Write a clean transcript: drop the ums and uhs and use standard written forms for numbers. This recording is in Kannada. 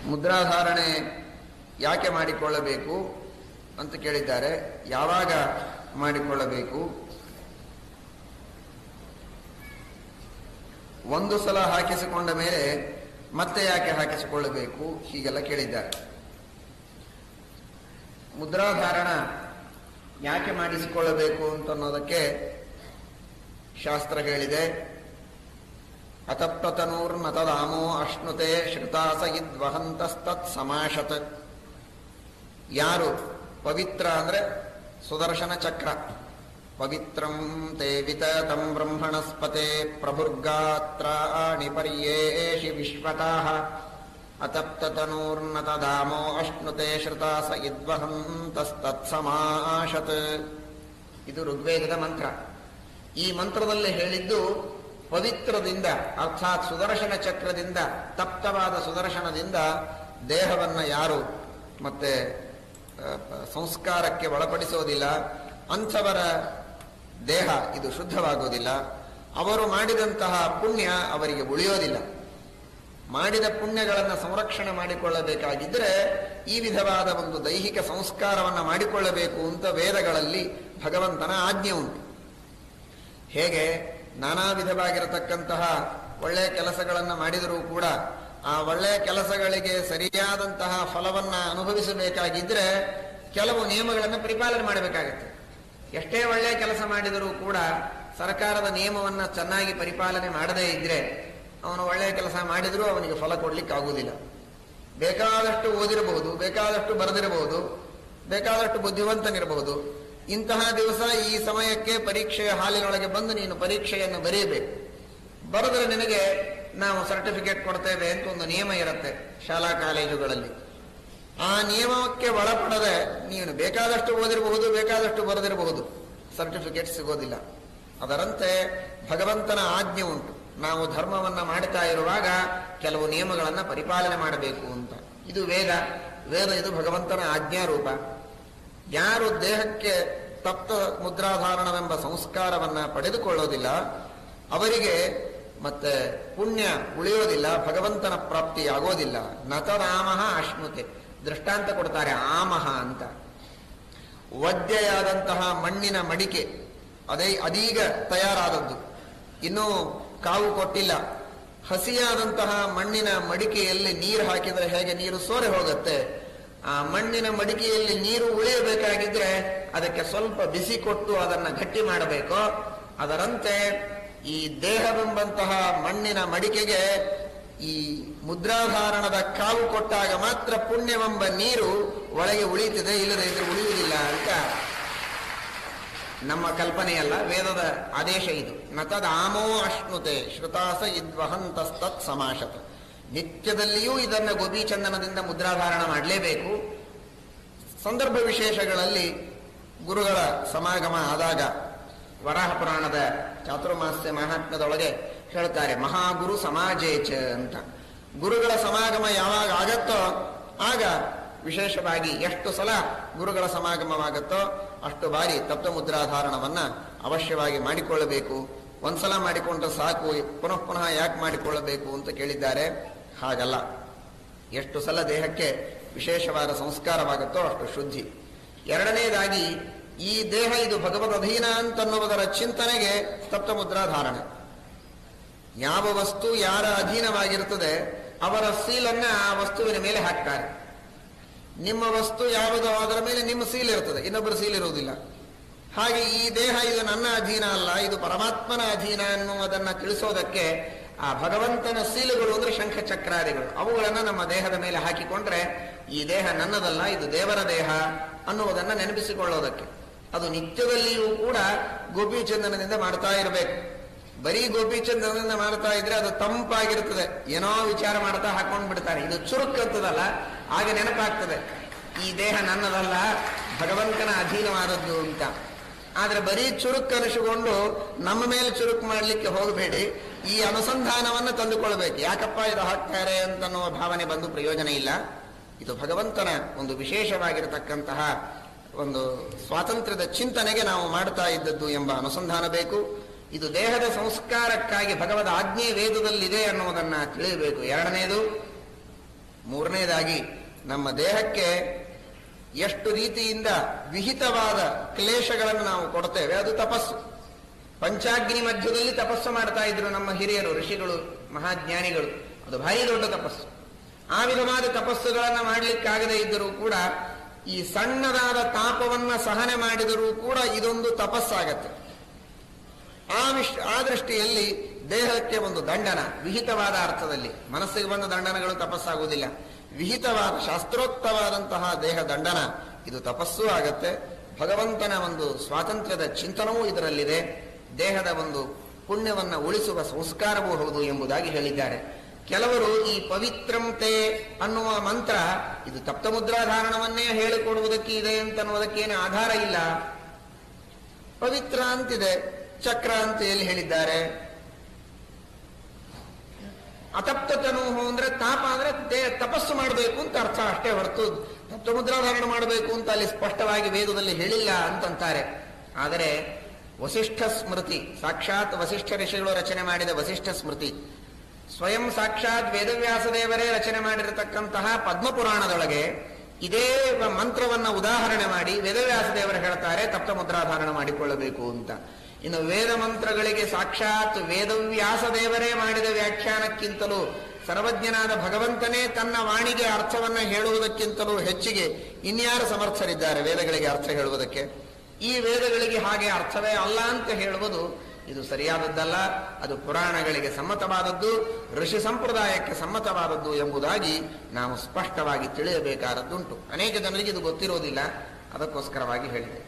ಮುದ್ರಾಧಾರಣೆ ಯಾಕೆ ಮಾಡಿಕೊಳ್ಳಬೇಕು ಅಂತ ಕೇಳಿದ್ದಾರೆ. ಯಾವಾಗ ಮಾಡಿಕೊಳ್ಳಬೇಕು? ಒಂದು ಸಲ ಹಾಕಿಸಿಕೊಂಡ ಮೇಲೆ ಮತ್ತೆ ಯಾಕೆ ಹಾಕಿಸಿಕೊಳ್ಳಬೇಕು? ಹೀಗೆಲ್ಲ ಕೇಳಿದ್ದಾರೆ. ಮುದ್ರಾಧಾರಣ ಯಾಕೆ ಮಾಡಿಸಿಕೊಳ್ಳಬೇಕು ಅಂತನ್ನೋದಕ್ಕೆ ಶಾಸ್ತ್ರ ಹೇಳಿದೆ. ಅತಪ್ತತನೂರ್ನತದಾಮೋ ಅಶ್ನುತೆ ಶ್ರುತಾಸ ಇದ್ವಹಂತಸ್ತತ್ ಸಮಾಶತ್. ಯಾರು ಪವಿತ್ರ ಅಂದ್ರೆ ಸುದರ್ಶನ ಚಕ್ರ, ಪವಿತ್ರಂ ತೇ ವಿತತಂ ಬ್ರಹ್ಮಣಸ್ಪತೆ ಪ್ರಭುರ್ಗಾತ್ರಾಣಿ ಪರ್ಯೇಷಿ ವಿಶ್ವತಃ ಅತಪ್ತತನೂರ್ನತದಾಮೋ ಅಶ್ನುತೆ ಶ್ರುತಾಸ ಇದ್ವಹಂತಸ್ತತ್ ಸಮಾಶತ್. ಇದು ಋಗ್ವೇದದ ಮಂತ್ರ. ಈ ಮಂತ್ರದಲ್ಲಿ ಹೇಳಿದ್ದು ಪವಿತ್ರದಿಂದ, ಅರ್ಥಾತ್ ಸುದರ್ಶನ ಚಕ್ರದಿಂದ, ತಪ್ತವಾದ ಸುದರ್ಶನದಿಂದ ದೇಹವನ್ನ ಯಾರು ಮತ್ತೆ ಸಂಸ್ಕಾರಕ್ಕೆ ಒಳಪಡಿಸೋದಿಲ್ಲ, ಅಂಥವರ ದೇಹ ಇದು ಶುದ್ಧವಾಗೋದಿಲ್ಲ. ಅವರು ಮಾಡಿದಂತಹ ಪುಣ್ಯ ಅವರಿಗೆ ಉಳಿಯೋದಿಲ್ಲ. ಮಾಡಿದ ಪುಣ್ಯಗಳನ್ನು ಸಂರಕ್ಷಣೆ ಮಾಡಿಕೊಳ್ಳಬೇಕಾಗಿದ್ದರೆ ಈ ವಿಧವಾದ ಒಂದು ದೈಹಿಕ ಸಂಸ್ಕಾರವನ್ನು ಮಾಡಿಕೊಳ್ಳಬೇಕು ಅಂತ ವೇದಗಳಲ್ಲಿ ಭಗವಂತನ ಆಜ್ಞೆ ಉಂಟು. ಹೇಗೆ ನಾನಾ ವಿಧವಾಗಿರತಕ್ಕಂತಹ ಒಳ್ಳೆಯ ಕೆಲಸಗಳನ್ನು ಮಾಡಿದರೂ ಕೂಡ ಆ ಒಳ್ಳೆಯ ಕೆಲಸಗಳಿಗೆ ಸರಿಯಾದಂತಹ ಫಲವನ್ನ ಅನುಭವಿಸಬೇಕಾಗಿದ್ರೆ ಕೆಲವು ನಿಯಮಗಳನ್ನು ಪರಿಪಾಲನೆ ಮಾಡಬೇಕಾಗತ್ತೆ. ಎಷ್ಟೇ ಒಳ್ಳೆಯ ಕೆಲಸ ಮಾಡಿದರೂ ಕೂಡ ಸರ್ಕಾರದ ನಿಯಮವನ್ನು ಚೆನ್ನಾಗಿ ಪರಿಪಾಲನೆ ಮಾಡದೇ ಇದ್ರೆ ಅವನು ಒಳ್ಳೆಯ ಕೆಲಸ ಮಾಡಿದರೂ ಅವನಿಗೆ ಫಲ ಕೊಡ್ಲಿಕ್ಕಾಗುವುದಿಲ್ಲ. ಬೇಕಾದಷ್ಟು ಓದಿರಬಹುದು, ಬೇಕಾದಷ್ಟು ಬರೆದಿರಬಹುದು, ಬೇಕಾದಷ್ಟು ಬುದ್ಧಿವಂತನಿರಬಹುದು. ಇಂತಹ ದಿವಸ ಈ ಸಮಯಕ್ಕೆ ಪರೀಕ್ಷೆಯ ಹಾಲಿನೊಳಗೆ ಬಂದು ನೀನು ಪರೀಕ್ಷೆಯನ್ನು ಬರೆಯಬೇಕು. ಬರೆದರೆ ನಿನಗೆ ನಾವು ಸರ್ಟಿಫಿಕೇಟ್ ಕೊಡ್ತೇವೆ ಅಂತ ಒಂದು ನಿಯಮ ಇರುತ್ತೆ ಶಾಲಾ ಕಾಲೇಜುಗಳಲ್ಲಿ. ಆ ನಿಯಮಕ್ಕೆ ಒಳಪಡದೆ ನೀನು ಬೇಕಾದಷ್ಟು ಓದಿರಬಹುದು, ಬೇಕಾದಷ್ಟು ಬರೆದಿರಬಹುದು, ಸರ್ಟಿಫಿಕೇಟ್ ಸಿಗೋದಿಲ್ಲ. ಅದರಂತೆ ಭಗವಂತನ ಆಜ್ಞೆ ಉಂಟು. ನಾವು ಧರ್ಮವನ್ನ ಮಾಡ್ತಾ ಇರುವಾಗ ಕೆಲವು ನಿಯಮಗಳನ್ನ ಪರಿಪಾಲನೆ ಮಾಡಬೇಕು ಅಂತ. ಇದು ವೇದ. ಇದು ಭಗವಂತನ ಆಜ್ಞಾರೂಪ. ಯಾರು ದೇಹಕ್ಕೆ ತಪ್ತ ಮುದ್ರಾಧಾರಣವೆಂಬ ಸಂಸ್ಕಾರವನ್ನ ಪಡೆದುಕೊಳ್ಳೋದಿಲ್ಲ ಅವರಿಗೆ ಮತ್ತೆ ಪುಣ್ಯ ಉಳಿಯೋದಿಲ್ಲ, ಭಗವಂತನ ಪ್ರಾಪ್ತಿ ಆಗೋದಿಲ್ಲ. ನತರಾಮಃ ಅಶ್ನುತೆ ದೃಷ್ಟಾಂತ ಕೊಡ್ತಾರೆ. ಆಮಹ ಅಂತ ಒದ್ದೆಯಾದಂತಹ ಮಣ್ಣಿನ ಮಡಿಕೆ, ಅದೀಗ ತಯಾರಾದದ್ದು, ಇನ್ನೂ ಕಾವು ಕೊಟ್ಟಿಲ್ಲ. ಹಸಿಯಾದಂತಹ ಮಣ್ಣಿನ ಮಡಿಕೆಯಲ್ಲಿ ನೀರು ಹಾಕಿದರೆ ಹೇಗೆ ನೀರು ಸೋರೆ ಹೋಗುತ್ತೆ, ಆ ಮಣ್ಣಿನ ಮಡಿಕೆಯಲ್ಲಿ ನೀರು ಉಳಿಯಬೇಕಾಗಿದ್ರೆ ಅದಕ್ಕೆ ಸ್ವಲ್ಪ ಬಿಸಿ ಕೊಟ್ಟು ಅದನ್ನ ಗಟ್ಟಿ ಮಾಡಬೇಕು. ಅದರಂತೆ ಈ ದೇಹವೆಂಬಂತಹ ಮಣ್ಣಿನ ಮಡಿಕೆಗೆ ಈ ಮುದ್ರಾಧಾರಣದ ಕಾವು ಕೊಟ್ಟಾಗ ಮಾತ್ರ ಪುಣ್ಯವೆಂಬ ನೀರು ಒಳಗೆ ಉಳಿಯುತ್ತದೆ, ಇಲ್ಲದೆ ಇದ್ರೆ ಉಳಿಯುವುದಿಲ್ಲ ಅಂತ ನಮ್ಮ ಕಲ್ಪನೆಯಲ್ಲ, ವೇದದ ಆದೇಶ ಇದು. ನತದಾಮೋ ಅಶ್ನುತೆ ಶ್ರುತಾಸ ಇದ್ವಹಂತಸ್ತತ್ ಸಮಾಶತ್. ನಿತ್ಯದಲ್ಲಿಯೂ ಇದನ್ನ ಗೋಪೀಚಂದನದಿಂದ ಮುದ್ರಾಧಾರಣ ಮಾಡಲೇಬೇಕು. ಸಂದರ್ಭ ವಿಶೇಷಗಳಲ್ಲಿ ಗುರುಗಳ ಸಮಾಗಮ ಆದಾಗ ವರಾಹ ಪುರಾಣದ ಚಾತುರ್ಮಾಸ್ಯ ಮಹಾತ್ಮ್ಯದೊಳಗೆ ಹೇಳ್ತಾರೆ ಮಹಾಗುರು ಸಮಾಜೇಚ ಅಂತ. ಗುರುಗಳ ಸಮಾಗಮ ಯಾವಾಗ ಆಗತ್ತೋ ಆಗ ವಿಶೇಷವಾಗಿ ಎಷ್ಟು ಸಲ ಗುರುಗಳ ಸಮಾಗಮವಾಗುತ್ತೋ ಅಷ್ಟು ಬಾರಿ ತಪ್ತ ಮುದ್ರಾಧಾರಣವನ್ನ ಅವಶ್ಯವಾಗಿ ಮಾಡಿಕೊಳ್ಳಬೇಕು. ಒಂದ್ಸಲ ಮಾಡಿಕೊಂಡ್ರೆ ಸಾಕು, ಪುನಃ ಪುನಃ ಯಾಕೆ ಮಾಡಿಕೊಳ್ಳಬೇಕು ಅಂತ ಕೇಳಿದ್ದಾರೆ. ಹಾಗಲ್ಲ, ಎಷ್ಟು ಸಲ ದೇಹಕ್ಕೆ ವಿಶೇಷವಾದ ಸಂಸ್ಕಾರವಾಗುತ್ತೋ ಅಷ್ಟು ಶುದ್ಧಿ. ಎರಡನೇದಾಗಿ ಈ ದೇಹ ಇದು ಭಗವದ್ ಅಧೀನ ಅಂತನ್ನುವುದರ ಚಿಂತನೆಗೆ ತಪ್ತ ಮುದ್ರಾಧಾರಣೆ. ಯಾವ ವಸ್ತು ಯಾರ ಅಧೀನವಾಗಿರುತ್ತದೆ ಅವರ ಸೀಲನ್ನ ಆ ವಸ್ತುವಿನ ಮೇಲೆ ಹಾಕ್ತಾರೆ. ನಿಮ್ಮ ವಸ್ತು ಯಾವುದೋ ಅದರ ಮೇಲೆ ನಿಮ್ಮ ಸೀಲ್ ಇರ್ತದೆ, ಇನ್ನೊಬ್ಬರ ಸೀಲ್ ಇರುವುದಿಲ್ಲ. ಹಾಗೆ ಈ ದೇಹ ಇದು ನನ್ನ ಅಧೀನ ಅಲ್ಲ, ಇದು ಪರಮಾತ್ಮನ ಅಧೀನ ಅನ್ನುವುದನ್ನ ತಿಳಿಸೋದಕ್ಕೆ ಆ ಭಗವಂತನ ಸೀಲುಗಳು ಅಂದ್ರೆ ಶಂಖ ಚಕ್ರಾದಿಗಳು, ಅವುಗಳನ್ನ ನಮ್ಮ ದೇಹದ ಮೇಲೆ ಹಾಕಿಕೊಂಡ್ರೆ ಈ ದೇಹ ನನ್ನದಲ್ಲ, ಇದು ದೇವರ ದೇಹ ಅನ್ನುವುದನ್ನ ನೆನಪಿಸಿಕೊಳ್ಳೋದಕ್ಕೆ. ಅದು ನಿತ್ಯದಲ್ಲಿಯೂ ಕೂಡ ಗೋಪೀಚಂದನದಿಂದ ಮಾಡ್ತಾ ಇರಬೇಕು. ಬರೀ ಗೋಪೀಚಂದನದಿಂದ ಮಾಡ್ತಾ ಇದ್ರೆ ಅದು ತಂಪಾಗಿರ್ತದೆ, ಏನೋ ವಿಚಾರ ಮಾಡ್ತಾ ಹಾಕೊಂಡು ಬಿಡ್ತಾರೆ. ಇದು ಚುರುಕಂತದಲ್ಲ, ಆಗ ನೆನಪಾಗ್ತದೆ ಈ ದೇಹ ನನ್ನದಲ್ಲ, ಭಗವಂತನ ಅಧೀನವಾದದ್ದು ಅಂತ. ಆದ್ರೆ ಬರೀ ಚುರುಕನಿಸಿಕೊಂಡು ನಮ್ಮ ಮೇಲೆ ಚುರುಕು ಮಾಡಲಿಕ್ಕೆ ಹೋಗಬೇಡಿ. ಈ ಅನುಸಂಧಾನವನ್ನು ತಂದುಕೊಳ್ಬೇಕು. ಯಾಕಪ್ಪ ಇದು ಹಾಕ್ತಾರೆ ಅಂತನ್ನುವ ಭಾವನೆ ಬಂದು ಪ್ರಯೋಜನ ಇಲ್ಲ. ಇದು ಭಗವಂತನ ಒಂದು ವಿಶೇಷವಾಗಿರತಕ್ಕಂತಹ ಒಂದು ಸ್ವಾತಂತ್ರ್ಯದ ಚಿಂತನೆಗೆ ನಾವು ಮಾಡ್ತಾ ಇದ್ದದ್ದು ಎಂಬ ಅನುಸಂಧಾನ ಬೇಕು. ಇದು ದೇಹದ ಸಂಸ್ಕಾರಕ್ಕಾಗಿ ಭಗವದ್ ಆಜ್ಞೆ ವೇದದಲ್ಲಿದೆ ಅನ್ನುವುದನ್ನ ತಿಳಿಯಬೇಕು. ಎರಡನೇದು ಮೂರನೇದಾಗಿ ನಮ್ಮ ದೇಹಕ್ಕೆ ಎಷ್ಟು ರೀತಿಯಿಂದ ವಿಹಿತವಾದ ಕ್ಲೇಶಗಳನ್ನು ನಾವು ಕೊಡ್ತೇವೆ, ಅದು ತಪಸ್ಸು. ಪಂಚಾಗ್ನಿ ಮಧ್ಯದಲ್ಲಿ ತಪಸ್ಸು ಮಾಡ್ತಾ ಇದ್ರು ನಮ್ಮ ಹಿರಿಯರು, ಋಷಿಗಳು, ಮಹಾಜ್ಞಾನಿಗಳು. ಅದು ಭಾರಿ ದೊಡ್ಡ ತಪಸ್ಸು. ಆ ವಿಧವಾದ ತಪಸ್ಸುಗಳನ್ನು ಮಾಡಲಿಕ್ಕಾಗದೇ ಇದ್ದರೂ ಕೂಡ ಈ ಸಣ್ಣದಾದ ತಾಪವನ್ನ ಸಹನೆ ಮಾಡಿದರೂ ಕೂಡ ಇದೊಂದು ತಪಸ್ಸಾಗತ್ತೆ. ಆ ದೃಷ್ಟಿಯಲ್ಲಿ ದೇಹಕ್ಕೆ ಒಂದು ದಂಡನ, ವಿಹಿತವಾದ ಅರ್ಥದಲ್ಲಿ. ಮನಸ್ಸಿಗೆ ಬಂದ ದಂಡನಗಳು ತಪಸ್ಸಾಗುವುದಿಲ್ಲ. ವಿಹಿತವಾದ ಶಾಸ್ತ್ರೋಕ್ತವಾದಂತಹ ದೇಹ ದಂಡನ ಇದು ತಪಸ್ಸೂ ಆಗತ್ತೆ. ಭಗವಂತನ ಒಂದು ಸ್ವಾತಂತ್ರ್ಯದ ಚಿಂತನವೂ ಇದರಲ್ಲಿದೆ. ದೇಹದ ಒಂದು ಪುಣ್ಯವನ್ನ ಉಳಿಸುವ ಸಂಸ್ಕಾರವೂ ಹೌದು ಎಂಬುದಾಗಿ ಹೇಳಿದ್ದಾರೆ. ಕೆಲವರು ಈ ಪವಿತ್ರಂತೆ ಅನ್ನುವ ಮಂತ್ರ ಇದು ತಪ್ತಮುದ್ರಾಧಾರಣವನ್ನೇ ಹೇಳಿಕೊಡುವುದಕ್ಕೆ ಇದೆ ಅಂತನ್ನುವುದಕ್ಕೇನು ಆಧಾರ ಇಲ್ಲ. ಪವಿತ್ರ ಅಂತಿದೆ, ಚಕ್ರ ಅಂತ ಎಲ್ಲಿ ಹೇಳಿದ್ದಾರೆ? ಅತಪ್ತತನೂಹು ಅಂದ್ರೆ ತಾಪ ಅಂದ್ರೆ ತಪಸ್ಸು ಮಾಡಬೇಕು ಅಂತ ಅರ್ಥ ಅಷ್ಟೇ ಹೊರತು ತಪ್ತಮುದ್ರಾಧಾರಣ ಮಾಡಬೇಕು ಅಂತ ಅಲ್ಲಿ ಸ್ಪಷ್ಟವಾಗಿ ವೇದದಲ್ಲಿ ಹೇಳಿಲ್ಲ ಅಂತಂತಾರೆ. ಆದರೆ ವಸಿಷ್ಠ ಸ್ಮೃತಿ, ಸಾಕ್ಷಾತ್ ವಸಿಷ್ಠ ಋಷಿಗಳು ರಚನೆ ಮಾಡಿದ ವಸಿಷ್ಠ ಸ್ಮೃತಿ, ಸ್ವಯಂ ಸಾಕ್ಷಾತ್ ವೇದವ್ಯಾಸದೇವರೇ ರಚನೆ ಮಾಡಿರತಕ್ಕಂತಹ ಪದ್ಮಪುರಾಣದೊಳಗೆ ಇದೇ ಮಂತ್ರವನ್ನ ಉದಾಹರಣೆ ಮಾಡಿ ವೇದವ್ಯಾಸದೇವರು ಹೇಳ್ತಾರೆ ತಪ್ತಮುದ್ರಾಧಾರಣ ಮಾಡಿಕೊಳ್ಳಬೇಕು ಅಂತ. ಇನ್ನು ವೇದ ಮಂತ್ರಗಳಿಗೆ ಸಾಕ್ಷಾತ್ ವೇದವ್ಯಾಸದೇವರೇ ಮಾಡಿದ ವ್ಯಾಖ್ಯಾನಕ್ಕಿಂತಲೂ ಸರ್ವಜ್ಞನಾದ ಭಗವಂತನೇ ತನ್ನ ವಾಣಿಗೆ ಅರ್ಥವನ್ನ ಹೇಳುವುದಕ್ಕಿಂತಲೂ ಹೆಚ್ಚಿಗೆ ಇನ್ಯಾರು ಸಮರ್ಥರಿದ್ದಾರೆ ವೇದಗಳಿಗೆ ಅರ್ಥ ಹೇಳುವುದಕ್ಕೆ? ಈ ವೇದಗಳಿಗೆ ಹಾಗೆ ಅರ್ಥವೇ ಅಲ್ಲ ಅಂತ ಹೇಳುವುದು ಇದು ಸರಿಯಾದದ್ದಲ್ಲ. ಅದು ಪುರಾಣಗಳಿಗೆ ಸಮ್ಮತವಾದದ್ದು, ಋಷಿ ಸಂಪ್ರದಾಯಕ್ಕೆ ಸಮ್ಮತವಾದದ್ದು ಎಂಬುದಾಗಿ ನಾವು ಸ್ಪಷ್ಟವಾಗಿ ತಿಳಿಯಬೇಕಾದದ್ದುಂಟು. ಅನೇಕ ಜನರಿಗೆ ಇದು ಗೊತ್ತಿರೋದಿಲ್ಲ, ಅದಕ್ಕೋಸ್ಕರವಾಗಿ ಹೇಳಿದೆ.